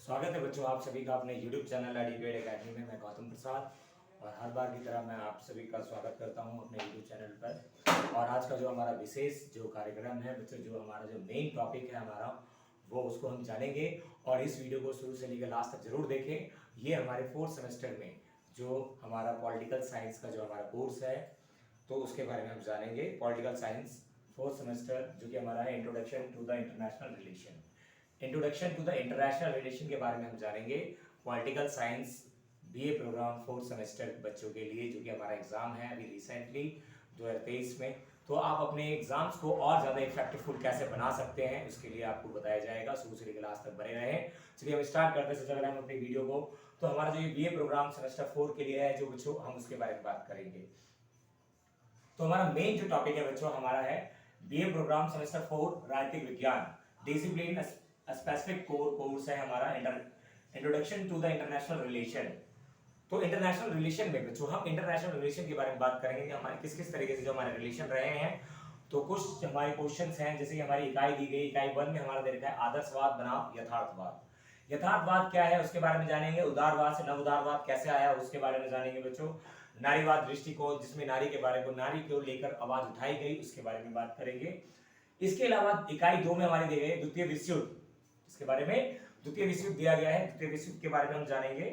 स्वागत है बच्चों आप सभी का अपने YouTube चैनल डिबेट एकेडमी में। मैं गौतम प्रसाद और हर बार की तरह मैं आप सभी का स्वागत करता हूं अपने YouTube चैनल पर। और आज का जो हमारा विशेष जो कार्यक्रम है बच्चों, जो हमारा जो मेन टॉपिक है हमारा, वो उसको हम जानेंगे। और इस वीडियो को शुरू से लेकर लास्ट तक जरूर देखें। ये हमारे 4th सेमेस्टर में जो हमारा पॉलिटिकल साइंस का जो हमारा कोर्स है तो उसके बारे में हम जानेंगे। पॉलिटिकल साइंस 4th सेमेस्टर जो कि हमारा है introduction to the international relation. Introduction to the international relation के बारे में हम जानेंगे। Political science BA programme 4th semester बच्चों के लिए जो कि हमारा एग्जाम है अभी रिसेंटली 2023 में। तो आप अपने एग्जाम्स को और ज़्यादा इफेक्टिवफुल कैसे बना सकते हैं उसके लिए आपको बताया जाएगा। शुरू से लेकर लास्ट तक बने रहें। चलिए हम स्टार्ट करते हैं सबसे पहले हम अपनी वीडियो को। तो हमारा जो ये बीए प्रोग्राम सेमेस्टर 4 के लिए है जो बच्चों, हम उसके बारे में बात करेंगे। तो हमारा मेन जो टॉपिक है बच्चों हमारा है बीए प्रोग्राम सेमेस्टर 4 राजनीतिक विज्ञान डिसिप्लिन स्पेसिफिक कोर्स है हमारा introduction to the international relation. तो इंटरनेशनल रिलेशन में बच्चों हम इंटरनेशनल रिलेशन के बारे में बात करेंगे कि हमारे किस किस तरीके से जो हमारे रिलेशन रहे हैं। तो कुछ हमारे क्वेश्चंस हैं, जैसे कि हमारी इकाई दी गई, इकाई 1 में हमारा दे रखा है आदर्शवाद बनाम यथार्थवाद। यथार्थवाद क्या है उसके बारे में जानेंगे। उदारवाद से नव उदारवाद कैसे आया उसके बारे में जानेंगे बच्चों। नारीवाद दृष्टिकोण जिसमें नारी के बारे में, नारी को लेकर आवाज उठाई गई, उसके बारे में बात करेंगे। इसके अलावा इकाई 2 में हमारी दी गई द्वितीय विश्व युद्ध, इसके बारे में द्वितीय विश्व युद्ध दिया गया है, द्वितीय विश्व युद्ध के बारे में हम जानेंगे।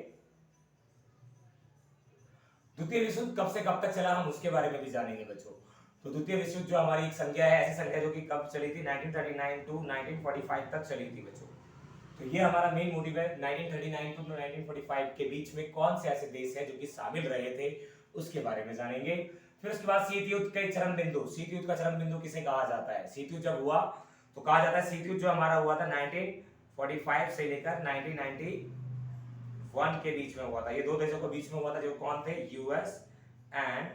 द्वितीय विश्व युद्ध कब से कब तक चला हम उसके बारे में भी जानेंगे बच्चों। तो द्वितीय विश्व युद्ध जो हमारी एक संख्या है, ऐसी संख्या जो कि कब चली थी 1939 टू 1945 तक चली थी बच्चों। तो ये हमारा मेन मोटिव है। 1939 टू 1945 के बीच में कौन से ऐसे देश हैं जो कि शामिल रहे थे उसके बारे में जानेंगे। फिर उसके बाद शीत युद्ध का चरम बिंदु, शीत युद्ध का चरम बिंदु किसे कहा जाता है। शीत युद्ध जब हुआ तो कहा जाता है शीत युद्ध जो हमारा हुआ था 1945 से लेकर 1991 के बीच में हुआ था। ये दो देशों के बीच में हुआ था जो कौन थे, यूएस एंड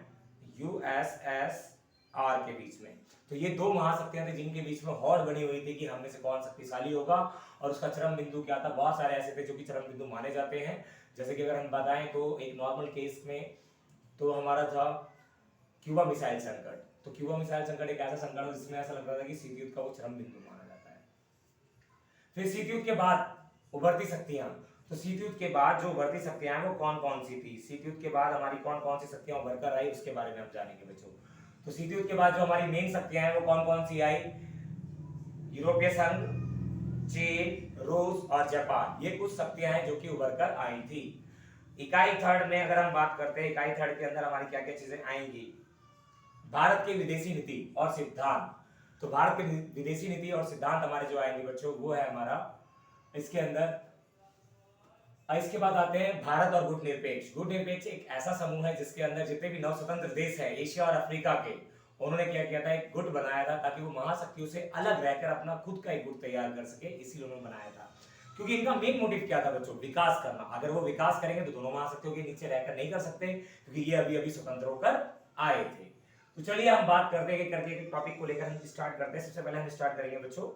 यूएसएसआर के बीच में। तो ये दो महाशक्तियां थी जिनके बीच में हौड़ बनी हुई थी कि हम में से कौन शक्तिशाली होगा। और उसका चरम बिंदु क्या था, बहुत सारे ऐसे थे जो कि चरम बिंदु माने जाते हैं। जैसे कि अगर हम बताएं तो एक नॉर्मल केस में तो हमारा था क्यूबा मिसाइल संकट। तो क्यूबा मिसाइल संकट एक ऐसा संकट है जिसमें ऐसा लगता था कि शीत युद्ध का वो चरम बिंदु माना जाता है। फिर शीत युद्ध के बाद उभरती शक्तियां, तो शीत युद्ध के बाद जो उभरती शक्तियां हैं वो कौन कौन सी थी, शीत युद्ध के बाद हमारी कौन कौन सी शक्तियां उभर कर आई उसके बारे में हम जानेंगे बच्चों। तो शीत युद्ध के बाद जो हमारी मेन शक्तियां हैं वो कौन कौन सी आई, यूरोपीय संघ, चीन, रूस और जापान, ये कुछ शक्तियां हैं जो कि उभर कर आई थी। इकाई 3 में अगर हम बात करते हैं, इकाई 3 के अंदर हमारी क्या क्या चीजें आएंगी, भारत की विदेशी नीति और सिद्धांत। तो भारत की विदेशी नीति और सिद्धांत हमारे जो आएंगे बच्चों वो है हमारा इसके अंदर। इसके बाद आते हैं भारत और गुट निरपेक्ष। गुट निरपेक्ष एक ऐसा समूह है जिसके अंदर जितने भी नव स्वतंत्र देश हैं एशिया और अफ्रीका के, उन्होंने क्या किया था, एक गुट बनाया था ताकि वो महाशक्तियों से अलग रहकर अपना खुद का एक गुट तैयार कर सके, इसीलिए उन्होंने बनाया था। क्योंकि इनका मेन मोटिव क्या था बच्चों, विकास करना। अगर वो विकास करेंगे तो दोनों महाशक्तियों के नीचे रहकर नहीं कर सकते, क्योंकि ये अभी अभी स्वतंत्र होकर आए थे। तो चलिए हम बात करते हैं करके टॉपिक को लेकर हम स्टार्ट करते हैं। सबसे पहले हम स्टार्ट करेंगे बच्चों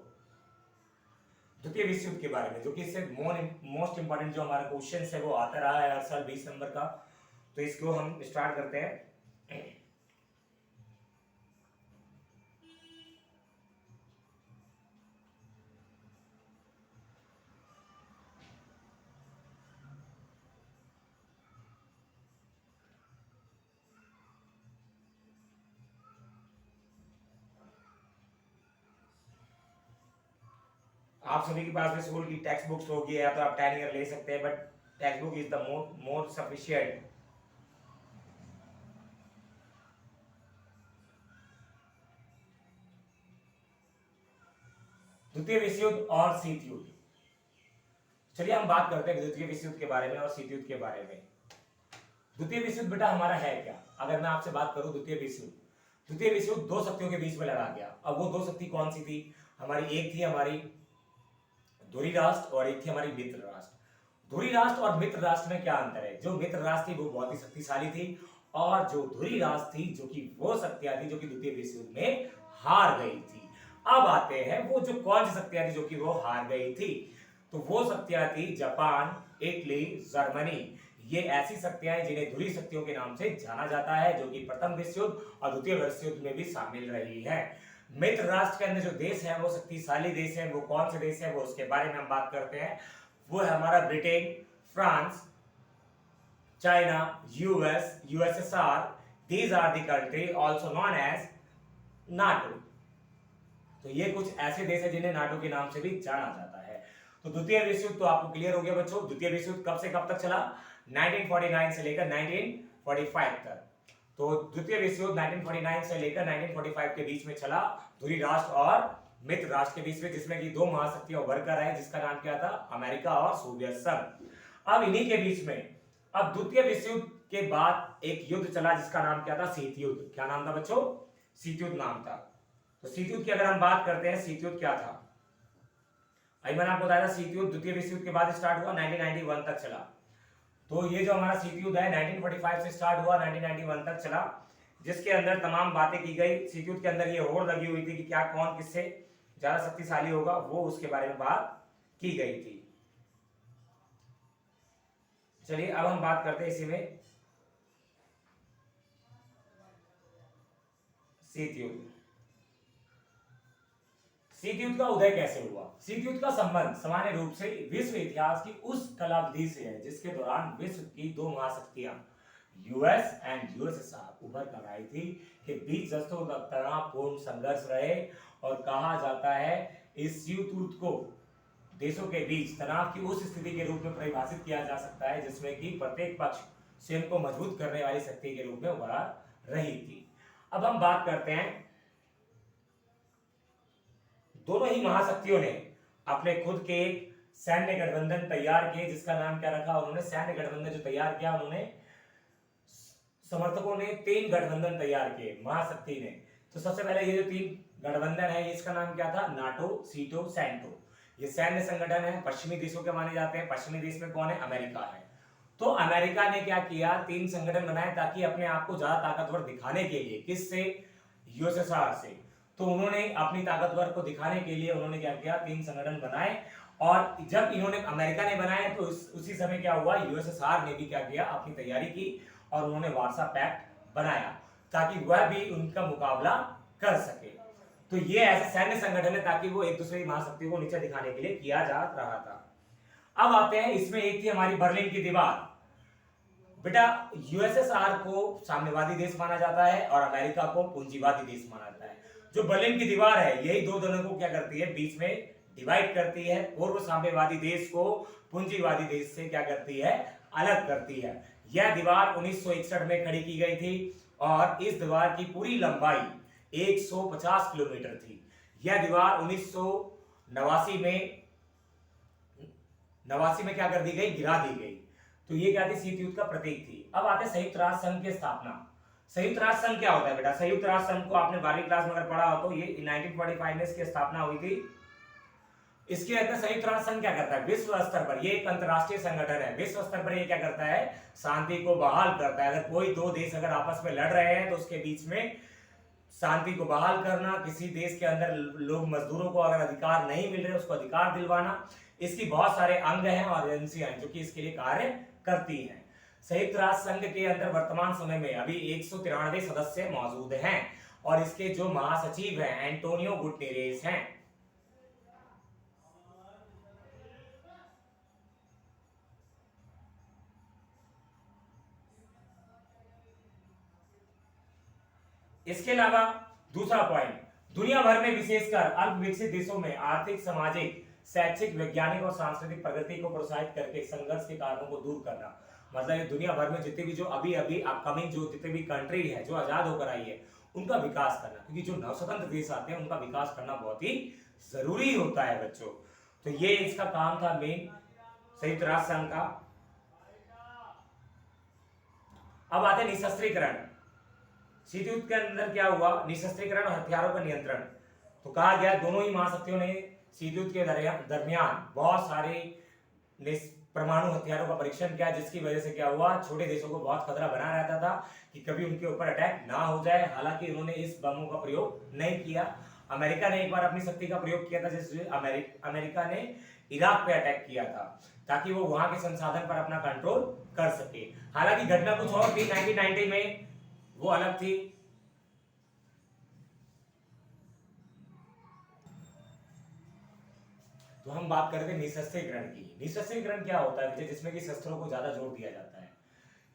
द्वितीय विश्व युद्ध के बारे में, जो कि इससे मोस्ट इंपॉर्टेंट जो हमारा क्वेश्चन है वो आता रहा है हर साल 20 नंबर का। तो इसको हम स्टार्ट करते हैं। आप सभी के पास में स्कूल की टेक्स्ट बुक्स होगी या तो आप 10 ईयर ले सकते हैं, but text book is the more sufficient. द्वितीय विश्व युद्ध और शीत युद्ध, चलिए हम बात करते हैं द्वितीय विश्व युद्ध के बारे में और शीत युद्ध के बारे में। द्वितीय विश्व युद्ध बेटा हमारा है क्या, अगर मैं आपसे बात करूं द्वितीय विश्व युद्ध, द्वितीय विश्व युद्ध दो शक्तियों के बीच में लड़ा गया। अब वो दो शक्ति कौन सी थी हमारी, एक थी हमारी धुरी राष्ट्र और एक थी हमारी मित्र राष्ट्र। धुरी राष्ट्र और मित्र राष्ट्र में क्या अंतर है, जो मित्र राष्ट्र थी वो बहुत ही शक्तिशाली थी और जो धुरी राष्ट्र थी जो कि वो शक्तियां थी जो कि द्वितीय विश्व युद्ध में हार गई थी। अब आते हैं वो जो कौन सी शक्तियां थी जो कि वो हार गई थी, तो वो शक्तियां थी जापान, इटली, जर्मनी। ये ऐसी शक्तियां हैं जिन्हें धुरी शक्तियों के नाम से जाना जाता है, जो कि प्रथम विश्व युद्ध और द्वितीय विश्व युद्ध में भी शामिल रही है। मित्र राष्ट्र के अंदर जो देश है वो शक्तिशाली देश है, वो कौन से देश है वो उसके बारे में हम बात करते हैं। वो है हमारा Britain, France, China, US, USSR. These are the country also known as NATO. तो ये कुछ ऐसे देश है जिन्हें नाटो के नाम से भी जाना जाता है। तो द्वितीय विश्व युद्ध तो आपको क्लियर हो गया बच्चों। द्वितीय विश्व युद्ध कब से कब तक चला? 1949 से लेकर 1945 तक। तो द्वितीय विश्व युद्ध 1949 से लेकर 1945 के बीच में चला, धुरी राष्ट्र और मित्र राष्ट्र के बीच में, जिसमें कि दो महाशक्तियां उभर कर रहे, जिसका नाम क्या था? अमेरिका और सोवियत संघ। अब इन्हीं के बीच में अब द्वितीय विश्व युद्ध के बाद एक युद्ध चला जिसका नाम क्या था? शीत युद्ध। क्या नाम था बच्चों? शीत युद्ध नाम था। तो शीत युद्ध की अगर हम बात करते हैं, शीत युद्ध क्या था? अभी मैंने आपको बताया था शीत युद्ध द्वितीय विश्व युद्ध के बाद स्टार्ट हुआ, 1991 तक चला। तो ये जो हमारा शीत युद्ध है 1945 से स्टार्ट हुआ, 1991 तक चला, जिसके अंदर तमाम बातें की गई। शीत युद्ध के अंदर ये होड़ लगी हुई थी कि क्या कौन किससे ज्यादा शक्तिशाली होगा, वो उसके बारे में बात की गई थी। चलिए अब हम बात करते हैं इसी में शीत युद्ध। शीत युद्ध का उदय कैसे हुआ? शीत युद्ध का संबंध सामान्य रूप से विश्व इतिहास की उस कालावधि से है जिसके दौरान विश्व की दो महाशक्तियां यूएस एंड यूएसएसआर उभर कर आई थी के बीच दस्तों का तनावपूर्ण संघर्ष रहे। और कहा जाता है इस युद्ध को देशों के बीच तनाव की उस स्थिति के रूप में परिभाषित किया जा सकता है जिसमें कि प्रत्येक पक्ष स्वयं को मजबूत करने वाली शक्ति के रूप में उभर रही थी। अब हम बात करते हैं, दोनों ही महाशक्तियों ने अपने खुद के एक सैन्य गठबंधन तैयार किए जिसका नाम क्या रखा उन्होंने? सैन्य गठबंधन जो तैयार किया उन्होंने, समर्थकों ने 3 गठबंधन तैयार किए महाशक्ति ने। तो सबसे पहले ये जो 3 गठबंधन है इसका नाम क्या था? नाटो, सीटो, सैंटो। ये सैन्य संगठन है, पश्चिमी देशों के माने जाते हैं। पश्चिमी देश में कौन है? अमेरिका है। तो अमेरिका ने क्या किया? 3 संगठन बनाए ताकि अपने आप को ज्यादा ताकतवर दिखाने के लिए। किससे? यूएसएसआर से। तो उन्होंने अपनी ताकतवर को दिखाने के लिए उन्होंने क्या किया? 3 संगठन बनाए। और जब इन्होंने अमेरिका ने बनाए तो उसी समय क्या हुआ? यूएसएसआर ने भी क्या किया? अपनी तैयारी की और उन्होंने वार्सा पैक्ट बनाया ताकि वह भी उनका मुकाबला कर सके। तो ये ऐसे सैन्य संगठन है ताकि वो एक दूसरे की महाशक्तियों को नीचे दिखाने के लिए किया जा रहा था। अब आते हैं, इसमें एक थी हमारी बर्लिन की दीवार। बेटा यूएसएसआर को साम्यवादी देश माना जाता है और अमेरिका को पूंजीवादी देश माना जाता है। जो बर्लिन की दीवार है यही दो दोनों को क्या करती है? बीच में डिवाइड करती है। पूर्व साम्यवादी देश को पूंजीवादी देश से क्या करती है? अलग करती है। यह दीवार 1961 में खड़ी की गई थी और इस दीवार की पूरी लंबाई 150 किलोमीटर थी। यह दीवार 1989 में क्या कर दी गई? गिरा दी गई। तो ये क्या थी? शीत युद्ध का प्रतीक थी। अब आते हैं संयुक्त राष्ट्र संघ की स्थापना। संयुक्त राष्ट्र संघ क्या होता है बेटा? संयुक्त राष्ट्र संघ को आपने 12वीं क्लास में अगर पढ़ा हो तो ये 1945 में इसकी स्थापना हुई थी। इसके अंदर संयुक्त राष्ट्र संघ क्या करता है? विश्व स्तर पर ये एक अंतरराष्ट्रीय संगठन है। विश्व स्तर पर ये क्या करता है? शांति को बहाल करता है। अगर कोई 2 देश अगर आपस में लड़ रहे हैं तो उसके बीच में शांति को बहाल करना, किसी देश के अंदर लोग मजदूरों को अगर अधिकार नहीं मिल रहे उसको अधिकार दिलवाना, इसकी बहुत सारे अंग हैं और एजेंसियां हैं जो कि इसके लिए कार्य करती हैं। संयुक्त राष्ट्र संघ के अंदर वर्तमान समय में अभी 193 सदस्य मौजूद हैं और इसके जो महासचिव हैं एंटोनियो गुटेरेस हैं। इसके अलावा दूसरा पॉइंट, दुनिया भर में विशेषकर अल्प विकसित देशों में आर्थिक, सामाजिक, शैक्षिक, वैज्ञानिक और सांस्कृतिक प्रगति को प्रोत्साहित करके संघर्ष के कारणों को दूर करना। मतलब ये दुनिया भर में जितने भी जो अभी अपकमिंग जो जितने भी कंट्री है जो आजाद होकर आई है उनका विकास करना, क्योंकि जो नवस्वतंत्र देश आते हैं उनका विकास करना बहुत ही जरूरी होता है बच्चों। तो ये इसका काम था मेन संयुक्त राष्ट्र संघ का। अब आते निशस्त्रीकरण। शीत युद्ध के अंदर क्या हुआ? निशस्त्रीकरण और हथियारों का नियंत्रण। तो कहा गया दोनों ही महाशक्तियों ने शीत युद्ध के दरमियान बहुत सारे परमाणु हथियारों का परीक्षण किया, जिसकी वजह से क्या हुआ? छोटे देशों को बहुत खतरा बना रहता था कि कभी उनके ऊपर अटैक ना हो जाए। हालांकि उन्होंने इस बमों का प्रयोग नहीं किया। अमेरिका ने एक बार अपनी शक्ति का प्रयोग किया था, जिससे अमेरिका ने इराक पे अटैक किया था ताकि वो वहां के संसाधन पर अपना कंट्रोल कर सके। हालांकि घटना कुछ और थी 1990 में, वो अलग थी। तो हम बात करते हैं निशस्त्रीकरण की। निशस्त्रीकरण क्या होता है, जिसमें कि शस्त्रों को ज्यादा जोर दिया जाता है।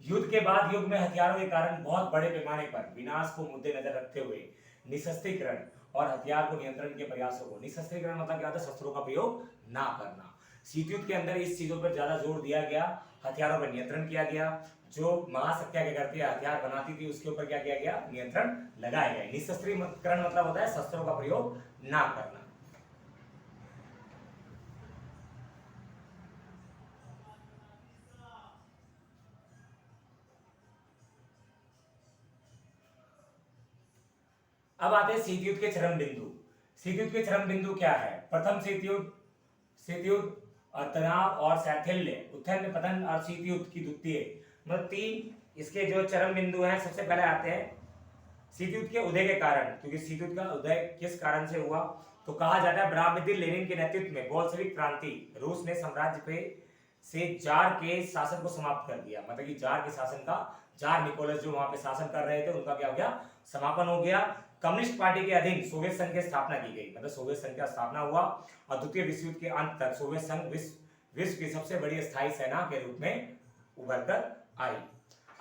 युद्ध के बाद युग में हथियारों के कारण बहुत बड़े पैमाने पर विनाश को मुद्देनजर रखते हुए निशस्त्रीकरण और हथियार को नियंत्रण के प्रयासों को, निशस्त्रीकरण मतलब क्या होता है, शस्त्रों का प्रयोग ना करना। शीत युद्ध के अंदर इस चीजों पर ज्यादा जोर दिया गया, हथियारों पर नियंत्रण किया गया। जो महाशक्तियां क्या करती है, हथियार बनाती थी, उसके ऊपर क्या किया गया, नियंत्रण लगाया गया। निशस्त्रीकरण मतलब होता है शस्त्रों का प्रयोग ना करना। अब आते हैं शीत युद्ध के चरम बिंदु। शीत युद्ध के चरम बिंदु क्या है? प्रथम शीत युद्ध और तनाव और शैथिल्य, उत्थान पतन और शीत युद्ध की द्वितीय, मतलब तीन इसके जो चरम बिंदु हैं। सबसे पहले आते हैं शीत युद्ध के उदय के कारण, क्योंकि शीत युद्ध का उदय किस कारण से हुआ, तो कहा जाता है ब्राह्मणिक लेनिन के नेतृत्व में बोल्शेविक क्रांति, रूस ने साम्राज्य पे से जार के शासन को समाप्त कर दिया। मतलब कि जार के शासन का, जार निकोलस जो वहां पे शासन कर रहे थे, उनका क्या हो गया, समापन हो गया। कम्युनिस्ट पार्टी के अधीन सोवियत संघ की स्थापना की गई, मतलब सोवियत संघ का स्थापना हुआ और द्वितीय विश्व युद्ध के अंत तक सोवियत संघ विश्व की सबसे बड़ी स्थायी सेना के रूप में उभर कर आई।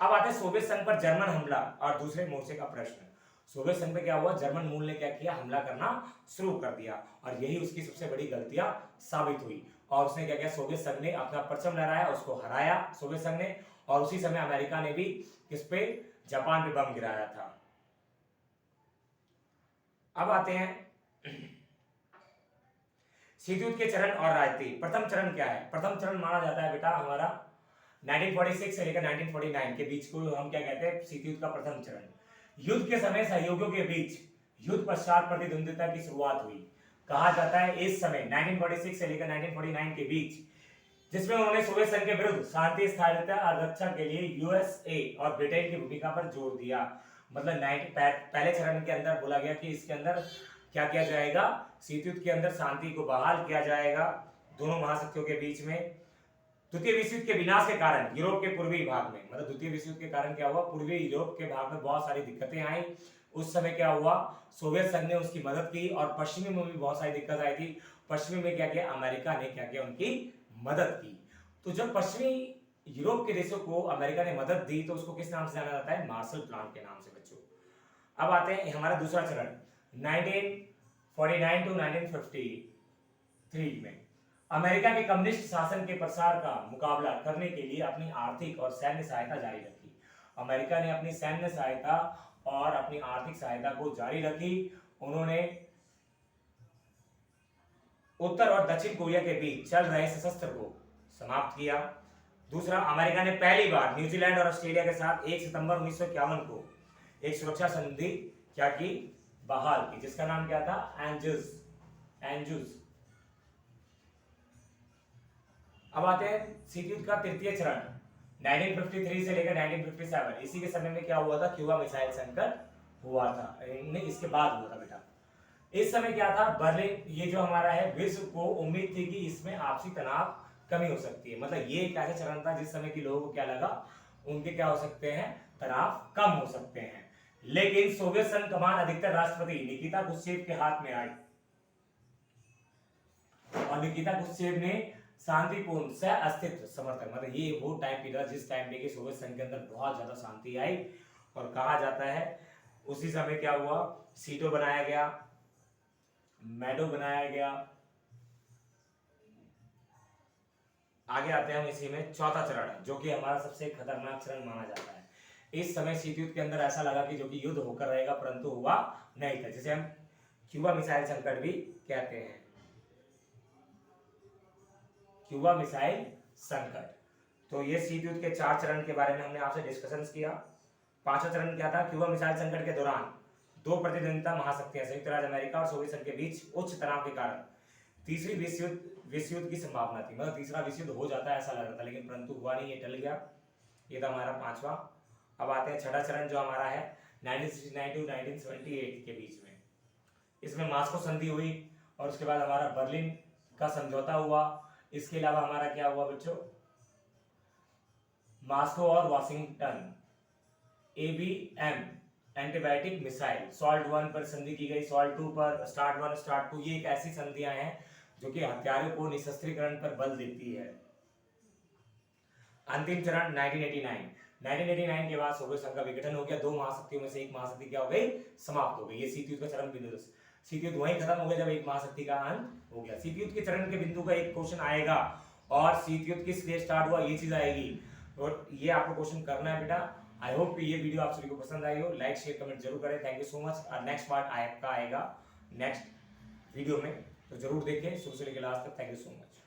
अब आते हैं सोवियत संघ पर जर्मन हमला और दूसरे मोर्चे का प्रश्न। सोवियत संघ में क्या हुआ, जर्मन मूल ने क्या किया, हमला करना शुरू कर दिया और यही उसकी सबसे बड़ी गलतियां साबित हुई। और उसने क्या किया, सोवियत संघ ने अपना परचम लहराया, उसको हराया सोवियत संघ ने। और उसी समय अमेरिका ने भी किस पे, जापान पे बम गिराया था। अब आते हैं शीत युद्ध के चरण और राजनीति। प्रथम चरण क्या है? प्रथम चरण माना जाता है बेटा हमारा 1946 से लेकर 1949 के बीच को हम क्या कहते हैं, शीत युद्ध का प्रथम चरण। युद्ध के समय सहयोगियों के बीच युद्ध पश्चात प्रतिद्वंदिता की शुरुआत हुई। कहा जाता है इस समय 1946 से लेकर 1949 के बीच, जिसमें उन्होंने सोवियत संघ के विरुद्ध शांति, स्थायित्व और रक्षा के लिए यूएसए और ब्रिटेन की भूमिका पर जोर दिया। मतलब पहले चरण के अंदर बोला गया कि इसके अंदर क्या किया जाएगा, शीत युद्ध के अंदर शांति को बहाल किया जाएगा दोनों महाशक्तियों के बीच में। द्वितीय विश्व युद्ध के विनाश के कारण यूरोप के पूर्वी भाग में, मतलब द्वितीय विश्व युद्ध के कारण क्या हुआ, पूर्वी यूरोप के भाग में बहुत सारी दिक्कतें आई। उस समय क्या हुआ, सोवियत संघ ने उसकी मदद की और पश्चिमी में भी बहुत सारी दिक्कत आई थी। पश्चिमी में क्या किया, अमेरिका ने क्या किया, उनकी मदद की। तो जब पश्चिमी यूरोप के देशों को अमेरिका ने मदद दी तो उसको किस नाम से जाना जाता है, मार्शल प्लान के नाम से बच्चों। अब आते हैं हमारा दूसरा चरण 1949 टू 1953 में अमेरिका के कम्युनिस्ट शासन के प्रसार का मुकाबला करने के लिए अपनी आर्थिक और सैन्य सहायता जारी रखी। अमेरिका ने अपनी सैन्य सहायता और अपनी आर्थिक सहायता को जारी रखी। उन्होंने उत्तर और दक्षिण कोरिया के बीच चल रहे सशस्त्र को समाप्त किया। दूसरा, अमेरिका ने पहली बार न्यूजीलैंड और ऑस्ट्रेलिया के साथ 1 सितंबर 1951 को एक सुरक्षा संधि क्या की, बहाल की, जिसका नाम क्या था, एंजूस। अब आते हैं शीत युद्ध का तृतीय चरण 1953 से लेकर 1957। इसी के समय में क्या हुआ था, क्यूबा मिसाइल संकट हुआ था, नहीं इसके बाद हुआ था बेटा। इस समय क्या था, बर्लिन, ये जो हमारा है, विश्व को उम्मीद थी कि इसमें आपसी तनाव कमी हो सकती है। मतलब ये एक ऐसा चरण था जिस समय की लोगों को क्या लगा, उनके क्या हो सकते हैं, तनाव कम हो सकते हैं। लेकिन सोवियत संघ कमान अधिकतर राष्ट्रपति निकिता क्रुश्चेव के हाथ में आई और निकिता क्रुश्चेव ने शांतिपूर्ण सह अस्तित्व समर्थन, मतलब ये वो टाइम पीरियड जिस टाइम पे सोवियत संघ के अंदर बहुत ज्यादा शांति आई। और कहा जाता है उसी समय क्या हुआ, सीटो बनाया गया, मैडो बनाया गया। आगे आते हैं हम इसी में चौथा चरण, जो कि हमारा सबसे खतरनाक चरण माना जाता है। इस समय शीत युद्ध के अंदर ऐसा लगा कि जो कि युद्ध होकर रहेगा, परंतु हुआ नहीं था, जिसे हम क्यूबा मिसाइल संकट भी कहते हैं, क्यूबा मिसाइल संकट। तो ये शीत युद्ध के 4 चरण के बारे में हमने आपसे डिस्कशन किया। पांचवा चरण क्या था, क्यूबा मिसाइल संकट के दौरान दो प्रतिद्वंदिता महाशक्तियां संयुक्त राज्य अमेरिका और सोवियत संघ के बीच उच्च तनाव के कारण तीसरी विश्व युद्ध की संभावना थी। मतलब तीसरा विश्व युद्ध हो जाता है ऐसा लग रहा था, लेकिन परंतु हुआ नहीं, ये टल गया। ये था हमारा पांचवा। अब आते हैं छठा चरण जो हमारा है 1969 टू 1978 के बीच में। इसमें मास्को संधि हुई और उसके बाद हमारा बर्लिन का समझौता हुआ। इसके अलावा हमारा क्या हुआ बच्चों, मास्को और Washington ABM antibiotic missile, salt 1 पर संधि की गई, सॉल्ट 2 पर, स्टार्ट 1 स्टार्ट 2, ये एक ऐसी संधियां हैं जो कि हत्यारों को निशस्त्रीकरण पर बल देती है। अंतिम चरण 1989 के बाद सोवियत संघ का विघटन हो गया। दो महाशक्तियों में से एक महाशक्ति क्या हो गई, समाप्त हो गई। ये शीत युद्ध का चरम बिंदु, शीत युद्ध वहीं खत्म हो गया जब एक महाशक्ति का अंत हो गया। शीत युद्ध के चरण के बिंदु का एक क्वेश्चन आएगा, और शीत युद्ध किस लिए स्टार्ट हुआ ये चीज आएगी, और ये आपको क्वेश्चन करना है बेटा। आई होप कि ये वीडियो आप सभी को पसंद आई हो। लाइक शेयर कमेंट जरूर करें। Thank you so much. और नेक्स्ट पार्ट आपका आएगा नेक्स्ट वीडियो में, तो जरूर देखें शुरू से लेकर लास्ट तक। Thank you so much.